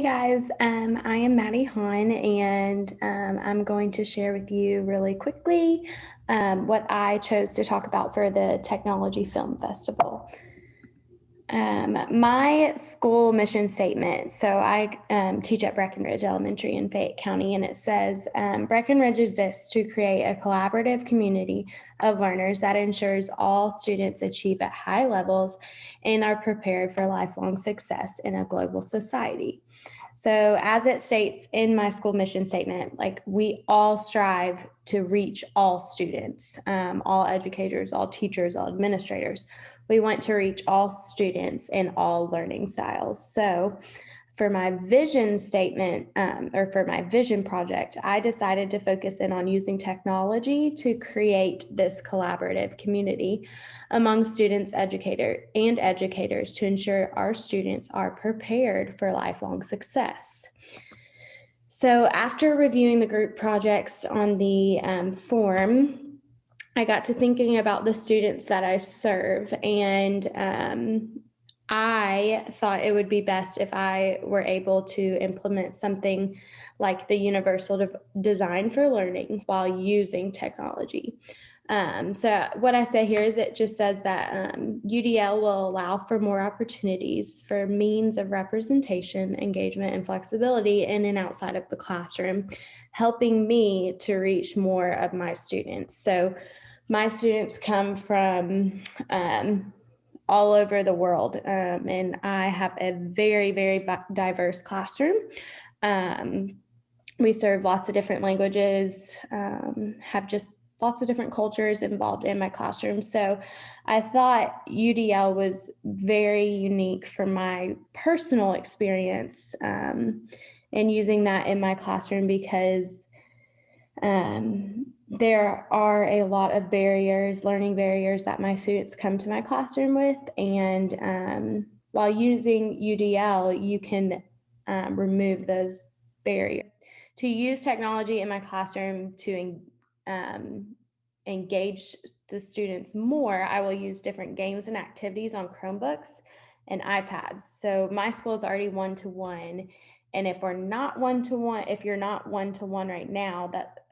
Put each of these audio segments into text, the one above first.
Hey guys, I am Maddie Hahn, and I'm going to share with you really quickly what I chose to talk about for the Technology Film Festival. My school mission statement. So I teach at Breckenridge Elementary in Fayette County, and it says Breckenridge exists to create a collaborative community of learners that ensures all students achieve at high levels and are prepared for lifelong success in a global society. So, as it states in my school mission statement, like we all strive to reach all students, all educators, all teachers, all administrators. We want to reach all students in all learning styles. So, for my vision statement or for my vision project, I decided to focus in on using technology to create this collaborative community among students, educators to ensure our students are prepared for lifelong success. So after reviewing the group projects on the form, I got to thinking about the students that I serve, and I thought it would be best if I were able to implement something like the universal design for learning while using technology. So what I say here is it just says that UDL will allow for more opportunities for means of representation, engagement, and flexibility in and outside of the classroom, helping me to reach more of my students. So my students come from all over the world, and I have a very, very diverse classroom. We serve lots of different languages, have just lots of different cultures involved in my classroom. So I thought UDL was very unique for my personal experience and using that in my classroom because there are a lot of barriers, learning barriers that my students come to my classroom with. And while using UDL, you can remove those barriers. To use technology in my classroom to engage the students more, I will use different games and activities on Chromebooks and iPads. So my school is already one-to-one. And if we're not one-to-one, if you're not one-to-one right now, that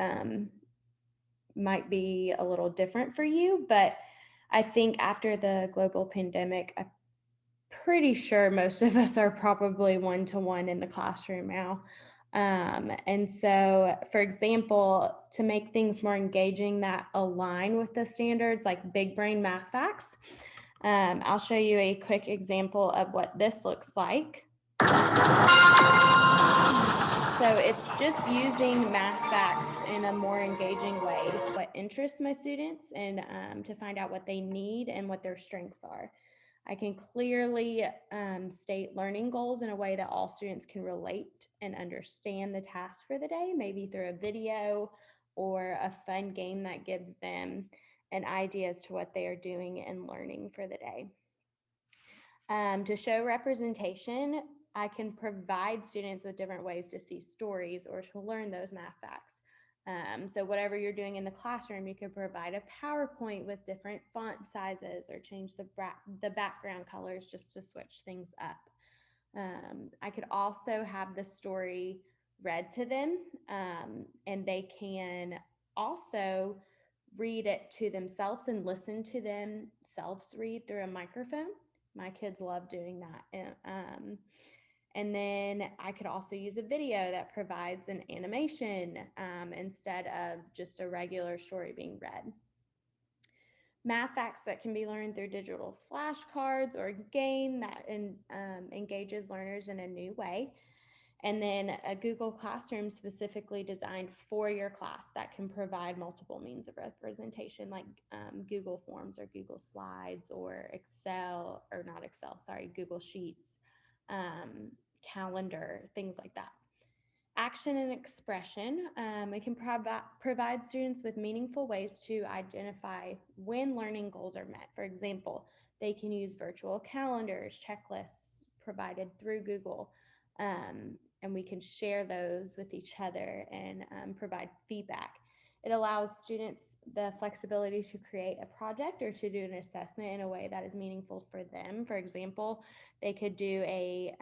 might be a little different for you. But I think after the global pandemic, I'm pretty sure most of us are probably one-to-one in the classroom now. And so, for example, to make things more engaging that align with the standards like Big Brain Math Facts, I'll show you a quick example of what this looks like. So it's just using math facts in a more engaging way, what interests my students, and to find out what they need and what their strengths are. I can clearly state learning goals in a way that all students can relate and understand the task for the day, maybe through a video or a fun game that gives them an idea as to what they are doing and learning for the day. To show representation, I can provide students with different ways to see stories or to learn those math facts. So whatever you're doing in the classroom, you could provide a PowerPoint with different font sizes or change the background colors just to switch things up. I could also have the story read to them, and they can also read it to themselves and listen to themselves read through a microphone. My kids love doing that. And then I could also use a video that provides an animation instead of just a regular story being read. Math facts that can be learned through digital flashcards or a game that engages learners in a new way. And then a Google Classroom specifically designed for your class that can provide multiple means of representation like Google Forms or Google Slides or Excel, or not Excel, sorry, Google Sheets, calendar, things like that. Action and expression. It can provide students with meaningful ways to identify when learning goals are met. For example, they can use virtual calendars, checklists provided through Google, and we can share those with each other and provide feedback. It allows students the flexibility to create a project or to do an assessment in a way that is meaningful for them. For example, they could do a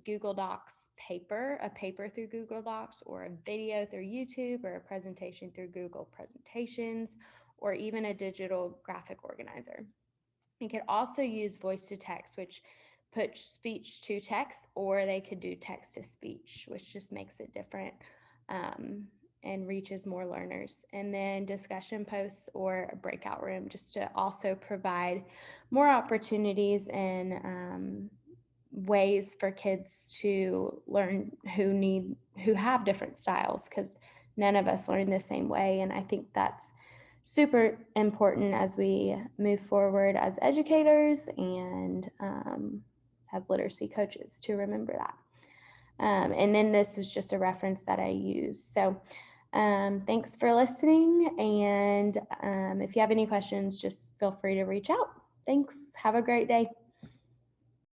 Google Docs paper, a paper through Google Docs, or a video through YouTube, or a presentation through Google Presentations, or even a digital graphic organizer. You could also use voice to text, which puts speech to text, or they could do text to speech, which just makes it different and reaches more learners. And then discussion posts or a breakout room, just to also provide more opportunities and ways for kids to learn who have different styles, because none of us learn the same way. And I think that's super important as we move forward as educators and as literacy coaches, to remember that. And then this was just a reference that I used. So thanks for listening. And if you have any questions, just feel free to reach out. Thanks. Have a great day.